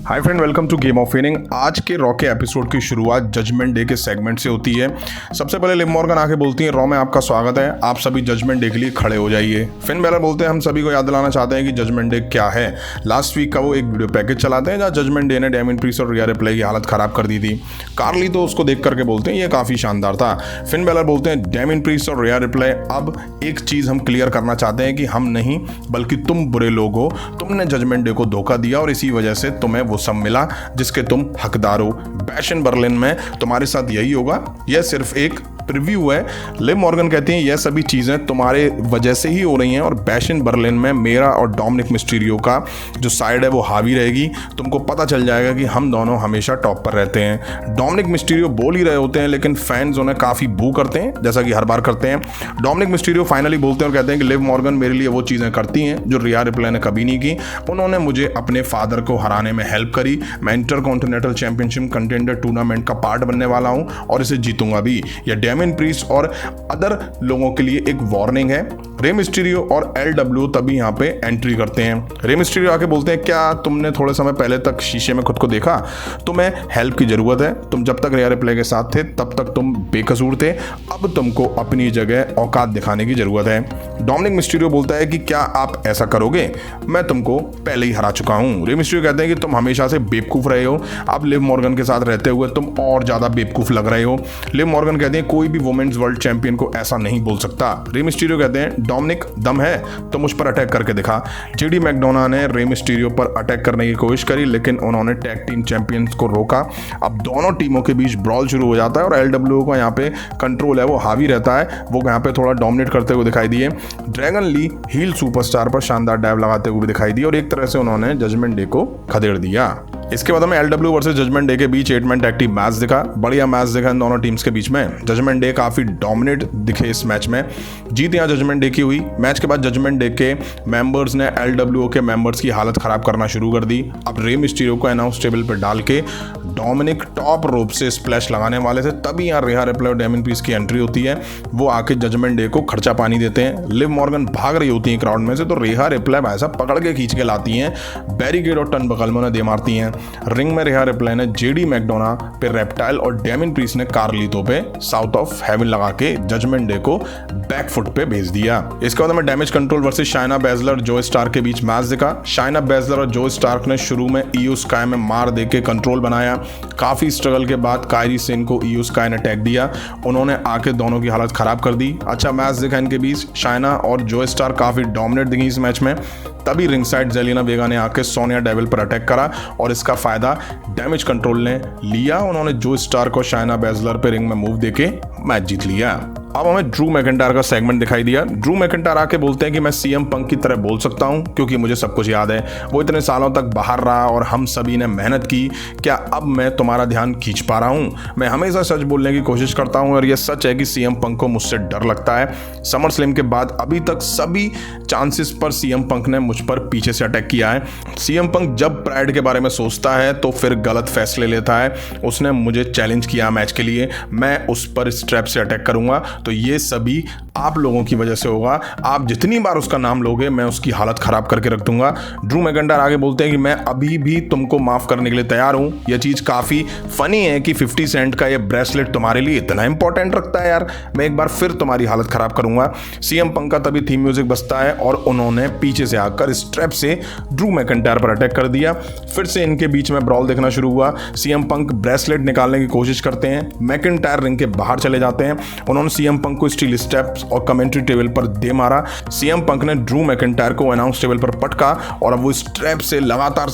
Hi friend, welcome to game of winning. आज के raw के एपिसोड की शुरुआत जजमेंट डे के सेगमेंट से होती है। सबसे पहले लिव मॉर्गन आके बोलती हैं, रॉ में आपका स्वागत है, आप सभी जजमेंट डे के लिए खड़े हो जाइए। फिन बेलर बोलते हैं, हम सभी को याद दिलाना चाहते हैं कि जजमेंट डे क्या है। लास्ट वीक का वो एक वीडियो पैकेज चलाते हैं जहाँ जजमेंट डे ने डेमियन प्रीस्ट और रिया रिप्लाई की हालत खराब कर दी थी। कार्ली तो उसको देख करके बोलते हैं ये काफ़ी शानदार था। फिन बेलर बोलते हैं, डेमियन प्रीस्ट और रिया रिप्लाई, अब एक चीज़ हम क्लियर करना चाहते हैं कि हम नहीं बल्कि तुम बुरे लोग हो, तुमने जजमेंट डे को धोखा दिया और इसी वजह से तुम्हें वो सब मिला जिसके तुम हकदार हो। बैश इन बर्लिन में तुम्हारे साथ यही होगा। यह सिर्फ एक प्रीव्यू है। लिव मॉर्गन कहती हैं यह सभी चीज़ें तुम्हारे वजह से ही हो रही हैं और बैश इन बर्लिन में मेरा और डोमिनिक मिस्टीरियो का जो साइड है वो हावी रहेगी। तुमको पता चल जाएगा कि हम दोनों हमेशा टॉप पर रहते हैं। डोमिनिक मिस्टीरियो बोल ही रहे होते हैं लेकिन फैंस उन्हें काफ़ी बू करते हैं जैसा कि हर बार करते हैं। डोमिनिक मिस्टीरियो फाइनली बोलते हैं और कहते हैं कि लिव मॉर्गन मेरे लिए वो चीज़ें करती हैं जो रिया रिप्लाई ने कभी नहीं की। उन्होंने मुझे अपने फादर को हराने में हेल्प करी। मैं इंटरकॉन्टिनेंटल चैंपियनशिप कंटेंडर टूर्नामेंट का पार्ट बनने वाला हूं और इसे जीतूंगा भी। यह डेमियन प्रीस्ट और अदर लोगों के लिए एक वार्निंग है। रे मिस्टीरियो और एलडब्ल्यू तभी यहाँ पे एंट्री करते हैं। रे मिस्टीरियो आके बोलते हैं, क्या तुमने थोड़े समय पहले तक शीशे में खुद को देखा? तुम्हें हेल्प की जरूरत है। तुम जब तक रिया रिप्लाई के साथ थे तब तक तुम बेकसूर थे, अब तुमको अपनी जगह औकात दिखाने की जरूरत है। डोमिनिक मिस्टीरियो बोलता है कि क्या आप ऐसा करोगे? मैं तुमको पहले ही हरा चुका हूँ। रे मिस्टीरियो कहते हैं कि तुम हमेशा से बेवकूफ रहे हो, अब लिव मॉर्गन के साथ रहते हुए तुम और ज्यादा बेवकूफ लग रहे हो। लिव मॉर्गन कहते हैं कोई भी वुमेन्स वर्ल्ड चैंपियन को ऐसा नहीं बोल सकता। रे मिस्टीरियो कहते हैं, डोमिनिक दम है तो मुझ पर अटैक करके दिखा। जेडी मैकडोना ने रे मिस्टीरियो पर अटैक करने की कोशिश करी लेकिन उन्होंने टैग टीम चैंपियंस को रोका। अब दोनों टीमों के बीच ब्रॉल शुरू हो जाता है और एलडब्ल्यू को यहाँ पे कंट्रोल है, वो हावी रहता है, वो यहाँ पे थोड़ा डोमिनेट करते हुए दिखाई दिए। ड्रैगन ली हील सुपरस्टार पर शानदार डाइव लगाते हुए दिखाई दिए और एक तरह से उन्होंने जजमेंट डे को खदेड़ दिया। इसके बाद हमें एलडब्ल्यू वर्सेस जजमेंट डे के बीच 8-मैन टैग टीम मैच दिखा। बढ़िया मैच दिखा इन दोनों टीम्स के बीच में। जजमेंट डे काफी डोमिनेट दिखे इस मैच में। जीत यहाँ जजमेंट डे की हुई। मैच के बाद जजमेंट डे के मेंबर्स ने एलडब्ल्यू के मेंबर्स की हालत खराब करना शुरू कर दी। अब रे मिस्टीरियो को अनाउंस टेबल पर डाल के डोमिनिक टॉप रोप से स्प्लैश लगाने वाले थे, तभी यहाँ रिया रिप्लाई और डेमियन प्रीस्ट की एंट्री होती है। वो आके जजमेंट डे को खर्चा पानी देते हैं। लिव मॉर्गन भाग रही होती है क्राउड में से तो रिया रिप्लाई ऐसा पकड़ के खींच के लाती हैं, बैरिकेड और टर्न बगल में उन्हें दे मारती हैं। रिंग में रिया रिप्लाई ने जेडी मैकडोना पे रेप्टाइल और डेमियन प्रीस्ट ने कार्लितो पे साउथ ऑफ हेवन लगा के जजमेंट डे को बैकफुट पे भेज दिया। इसके बाद हमें damage control versus Shaina Baszler जो स्टार्क के बीच मैच दिखा। शाइना बेजलर और जो स्टार्क ने शुरू में ईयू स्काई में मार दे के कंट्रोल बनाया। काफी स्ट्रगल के बाद कायरी सेन को ईयू स्काई ने अटैक दिया, उन्होंने आके दोनों की हालत खराब कर दी। अच्छा मैच दिखा इनके बीच। शाइना और जो स्टार काफी डोमिनेट दिखी इस मैच में। तभी रिंग साइड जेलिना वेगा ने आके सोनिया डेविल पर अटैक करा और इसका फायदा डैमेज कंट्रोल ने लिया। उन्होंने जो स्टार को शाइना बेजलर पे रिंग में मूव देके मैच जीत लिया। अब हमें ड्रू मैकिंटायर का सेगमेंट दिखाई दिया। ड्रू मैकिंटायर आके बोलते हैं कि मैं सीएम पंक की तरह बोल सकता हूं क्योंकि मुझे सब कुछ याद है। वो इतने सालों तक बाहर रहा और हम सभी ने मेहनत की। क्या अब मैं तुम्हारा ध्यान खींच पा रहा हूं? मैं हमेशा सच बोलने की कोशिश करता हूं और यह सच है कि सीएम पंक को मुझसे डर लगता है। समर स्लैम के बाद अभी तक सभी चांसेस पर सीएम पंक ने मुझ पर पीछे से अटैक किया है। सीएम पंक जब प्राइड के बारे में सोचता है तो फिर गलत फैसले लेता है। उसने मुझे चैलेंज किया मैच के लिए, मैं उस पर स्ट्रैप से अटैक करूंगा तो ये सभी आप लोगों की वजह से होगा। आप जितनी बार उसका नाम लोगे मैं उसकी हालत खराब करके रख दूंगा। ड्रू मैकिंटायर आगे बोलते हैं कि मैं अभी भी तुमको माफ करने के लिए तैयार हूं। यह चीज काफी फनी है कि 50 सेंट का यह ब्रेसलेट तुम्हारे लिए इतना इंपॉर्टेंट रखता है यार। मैं एक बार फिर तुम्हारी हालत खराब करूंगा। सीएम पंक का तभी थीम म्यूजिक बजता है और उन्होंने पीछे से आकर स्ट्रैप से ड्रू मैकिंटायर पर अटैक कर दिया। फिर से इनके बीच में ब्रॉल देखना शुरू हुआ। सीएम पंक ब्रेसलेट निकालने की कोशिश करते हैं, मैकिंटायर रिंग के बाहर चले जाते हैं। उन्होंने सीएम पंक को स्टील स्टेप्स और कमेंट्री टेबल पर दे मारा। सीएम पंक ने ड्रू मैकिंटायर को अनाउंस टेबल पर पटका और अब वो स्ट्रैप से लगातार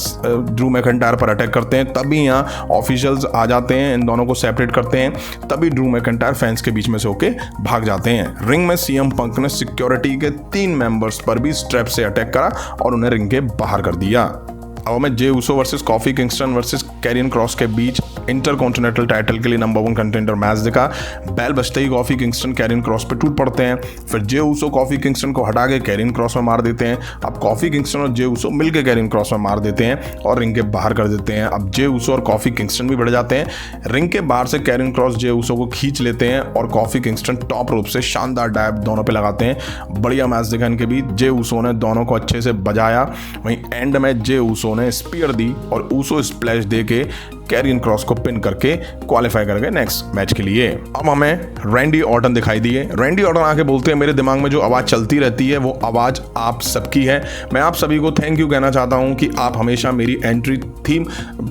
ड्रू मैकिंटायर पर अटैक करते हैं। तभी यहाँ ऑफिशियल्स आ जाते हैं, इन दोनों को सेपरेट करते हैं। तभी ड्रू मैकिंटायर फैंस के बीच में से होके भाग जाते हैं। रिंग में सीएम पंक ने सिक्योरिटी के 3 मेंबर्स पर भी स्ट्रैप से अटैक करा और उन्हें रिंग के बाहर कर दिया। अब हमें Jey Uso versus Kofi Kingston versus Carrion Cross के बीच इंटरकॉन्टिनेंटल टाइटल के लिए नंबर 1 कंटेंडर मैच दिखा। बैल बजते ही कॉफी किंगस्टन कैरियन क्रॉस पे टूट पड़ते हैं। फिर जे ऊसो कॉफी किंगस्टन को हटा के कैरियन क्रॉस में मार देते हैं। अब कॉफी किंगस्टन और जे ऊसो मिलकर कैरियन क्रॉस में मार देते हैं और रिंग के बाहर कर देते हैं। अब जे ऊसो और कॉफी किंगस्टन भी बढ़ जाते हैं। रिंग के बाहर से कैरियन क्रॉस जे ऊसो को खींच लेते हैं और कॉफी किंगस्टन टॉप रोप से शानदार डाइव दोनों पे लगाते हैं। बढ़िया मैच दिखा इनके बीच। जे ऊसो ने दोनों को अच्छे से बजाया। वहीं एंड में जे ऊसो ने स्पीयर दी और ऊसो स्प्लैश दे के कैरियन क्रॉस को पिन करके क्वालिफाई कर गए नेक्स्ट मैच के लिए। अब हमें रैंडी ऑर्टन दिखाई दिए। रैंडी ऑर्टन आके बोलते हैं मेरे दिमाग में जो आवाज़ चलती रहती है वो आवाज़ आप सबकी है। मैं आप सभी को थैंक यू कहना चाहता हूँ कि आप हमेशा मेरी एंट्री थीम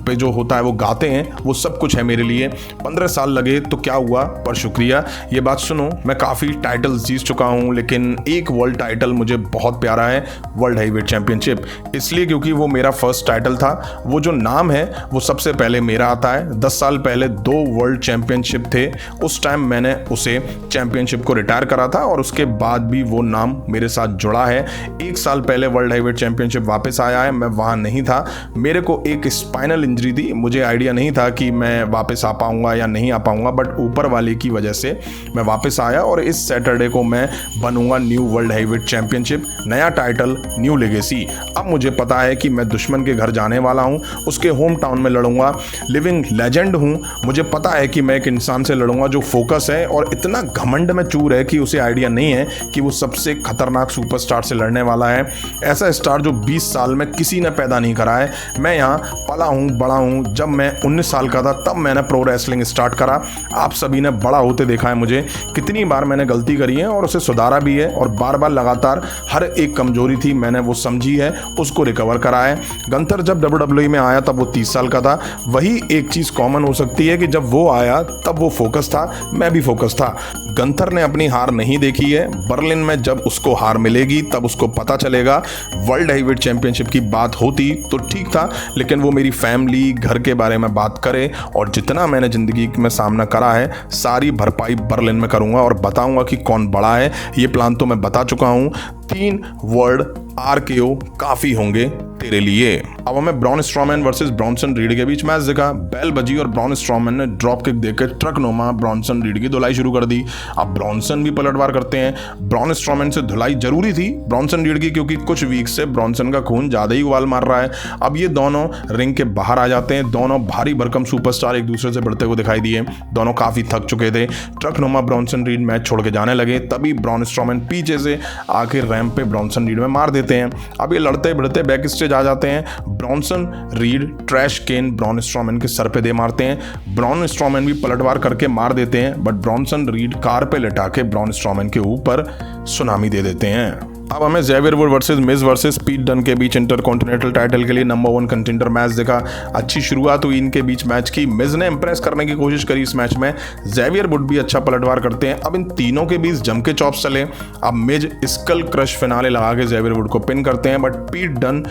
पे जो होता है वो गाते हैं, वो सब कुछ है मेरे लिए। 15 साल लगे तो क्या हुआ, पर शुक्रिया। ये बात सुनो, मैं काफ़ी टाइटल्स जीत चुका हूँ, लेकिन एक वर्ल्ड टाइटल मुझे बहुत प्यारा है, वर्ल्ड हैवीवेट चैंपियनशिप। इसलिए क्योंकि वो मेरा फर्स्ट टाइटल था। वो जो नाम है वो सबसे पहले मेरा आता है। 10 साल पहले 2 वर्ल्ड चैंपियनशिप थे, उस टाइम मैंने उसे चैंपियनशिप को रिटायर करा था और उसके बाद भी वो नाम मेरे साथ जुड़ा है। 1 साल पहले वर्ल्ड हैवीवेट चैंपियनशिप वापस आया है, मैं वहाँ नहीं था। मेरे को एक स्पाइनल इंजरी थी, मुझे आइडिया नहीं था कि मैं वापस आ पाऊंगा या नहीं आ पाऊंगा, बट ऊपर वाले की वजह से मैं वापस आया और इस सैटरडे को मैं बनूंगा न्यू वर्ल्ड हैवीवेट चैंपियनशिप, नया टाइटल, न्यू लेगेसी। अब मुझे पता है कि मैं दुश्मन के घर जाने वाला हूँ, उसके होम टाउन में लड़ूंगा। लिविंग लेजेंड हूँ, मुझे पता है कि मैं एक इंसान से लड़ूंगा जो फोकस है और इतना घमंड में चूर है कि उसे आइडिया नहीं है कि वो सबसे खतरनाक सुपरस्टार से लड़ने वाला है। ऐसा स्टार जो 20 साल में किसी ने पैदा नहीं करा है। मैं यहाँ पला हूँ, बड़ा हूँ। जब मैं 19 साल का था तब मैंने प्रो रेसलिंग स्टार्ट करा। आप सभी ने बड़ा होते देखा है मुझे। कितनी बार मैंने गलती करी है और उसे सुधारा भी है और बार बार लगातार हर एक कमजोरी थी मैंने वो समझी है, उसको रिकवर करा है। गंथर जब WWE में आया तब वो 30 साल का था। वही एक चीज़ कॉमन हो सकती है कि जब वो आया तब वो फोकस था, मैं भी फोकस था। गंथर ने अपनी हार नहीं देखी है। बर्लिन में जब उसको हार मिलेगी तब उसको पता चलेगा। वर्ल्ड हैवीवेट चैंपियनशिप की बात होती तो ठीक था, लेकिन वो मेरी फैमिली, घर के बारे में बात करे और जितना मैंने ज़िंदगी में सामना करा है सारी भरपाई बर्लिन में करूँगा और बताऊँगा कि कौन बड़ा है। ये प्लान तो मैं बता चुका हूँ। 3 वर्ड RKO काफ़ी होंगे तेरे लिए। अब हमें bronze straw man versus Bronson read के बीच मैच देखा। बेल बजी और ब्रॉन स्ट्रॉमैन ने ड्रॉप किक देकर ट्रक नुमा ब्रॉनसन रीड की धुलाई शुरू कर दी। अब ब्रॉनसन भी पलटवार करते हैं। ब्रॉन स्ट्रॉमैन से धुलाई जरूरी थी ब्रॉनसन रीड की, क्योंकि कुछ वीक से ब्रॉनसन का खून ज़्यादा ही उबाल मार रहा है। अब ये दोनों रिंग के बाहर आ जाते हैं। दोनों भारी भरकम सुपरस्टार एक दूसरे से भिड़ते हुए दिखाई दिए। दोनों काफ़ी थक चुके थे। ट्रक नुमा ब्रॉनसन रीड मैच छोड़ के जाने लगे, तभी ब्रॉन स्ट्रॉमैन पीछे से आके रैंप पे ब्रॉनसन रीड में मार देते हैं। अब ये लड़ते भिड़ते बैक स्टेज आ जाते हैं। ब्रॉनसन रीड ट्रैश केन ब्रॉन स्ट्रॉमैन के सर पे दे मारते हैं। ब्रॉन स्ट्रॉमैन भी पलटवार करके मार देते हैं, बट ब्रॉनसन रीड कार पे लिटा के ब्रॉन स्ट्रॉमैन के ऊपर सुनामी दे देते हैं। अब हमें Xavier would versus Mizo versus पीट डन के बीच इंटरकॉन्टिनेंटल टाइटल के लिए नंबर 1 कंटेंडर मैच देखा। अच्छी शुरुआत हुई इनके बीच मैच की। मिज ने इंप्रेस करने की कोशिश करी इस मैच में। ज़ेवियर वुड भी अच्छा पलटवार करते हैं। अब इन तीनों के बीच जम के चॉप्स चले। अब मिज स्कल क्रश फिनाले लगा के ज़ेवियर वुड को पिन करते हैं, बट पीट डन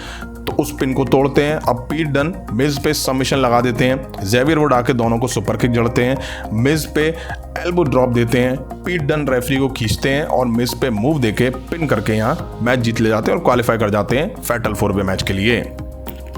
तो उस पिन को तोड़ते हैं। अब पीट डन मिज पे सबमिशन लगा देते हैं। ज़ेवियर वुड आके दोनों को सुपर किक जड़ते हैं। मिज पे एल्बो ड्रॉप देते हैं। पीट डन रेफरी को खींचते हैं और मिज पे मूव देके पिन करके यहाँ मैच जीत ले जाते हैं और क्वालिफाई कर जाते हैं फैटल 4-वे मैच के लिए।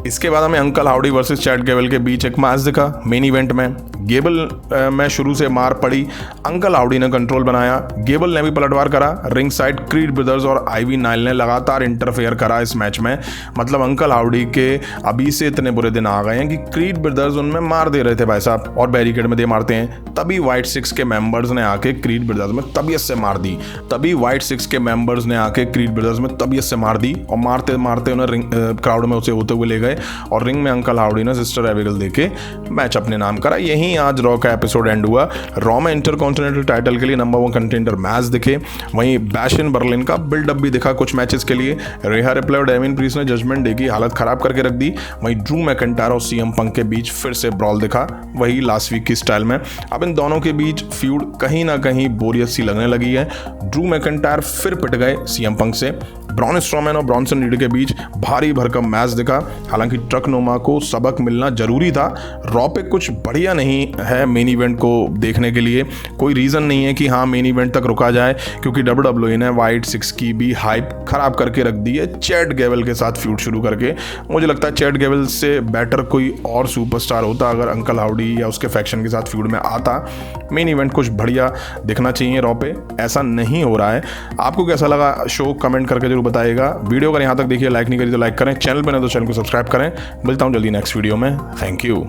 इसके बाद हमें uncle howdy versus Chad Gable के बीच एक मैच दिखा मेन इवेंट में। गेबल में शुरू से मार पड़ी, अंकल हाउडी ने कंट्रोल बनाया। गेबल ने भी पलटवार करा। रिंग साइड क्रीड ब्रदर्स और आईवी नाइल ने लगातार इंटरफेयर करा इस मैच में। मतलब अंकल हाउडी के अभी से इतने बुरे दिन आ गए हैं कि क्रीड ब्रदर्स उनमें मार दे रहे थे भाई साहब, और बैरिकेड में दे मारते हैं। तभी वाइट 6 के मेंबर्स ने आके क्रीड ब्रदर्स में तबीयत से मार दी। तभी वाइट 6 के मेंबर्स ने आके क्रीड ब्रदर्स में तबीयत से मार दी और मारते मारते उन्हें रिंग क्राउड में उसे होते हुए ले गए और रिंग में अंकल हाउडी ने सिस्टर एबिगेल देके मैच अपने नाम करा। यहीं आज रॉ का एपिसोड एंड हुआ। रॉ में इंटरकॉन्टिनेंटल टाइटल के लिए नंबर 1 कंटेंडर मैच दिखे। वहीं बैश इन बर्लिन का बिल्डअप भी दिखा कुछ मैचेस के लिए। रिहा रिप्ले और डेमिन प्रीस्ट ने जजमेंट डे की हालत खराब करके रख दी। वहीं ड्रू मैकिंटायर और सीएम पंक के बीच फिर से ब्रॉल दिखा, वही लास्ट वीक की स्टाइल में। अब इन दोनों के बीच फ्यूड कहीं ना कहीं बोरियत सी लगने लगी है। ड्रू मैकिंटायर फिर पिट गए सीएम पंक से। ब्रॉन स्ट्रॉमैन और ब्रॉनसन रीड के बीच भारी भरकम मैच दिखा। हालांकि ट्रक नोमा को सबक मिलना जरूरी था। रॉ पे कुछ बढ़िया नहीं है मेन इवेंट को देखने के लिए। कोई रीज़न नहीं है कि हाँ मेन इवेंट तक रुका जाए, क्योंकि WWE ने वाइट 6 की भी हाइप खराब करके रख दी है चैड गेबल के साथ फ्यूड शुरू करके। मुझे लगता है चैड गेबल से बेटर कोई और सुपरस्टार होता अगर अंकल हाउडी या उसके फैक्शन के साथ फ्यूड में आता। मेन इवेंट कुछ बढ़िया दिखना चाहिए रॉ पे, ऐसा नहीं हो रहा है। आपको कैसा लगा शो कमेंट करके जरूर बताइएगा। वीडियो अगर यहाँ तक देखिए, लाइक नहीं करी तो लाइक करें, चैनल पर नहीं तो चैनल को सब्सक्राइब करें। मिलता हूँ जल्दी नेक्स्ट वीडियो में। Thank you.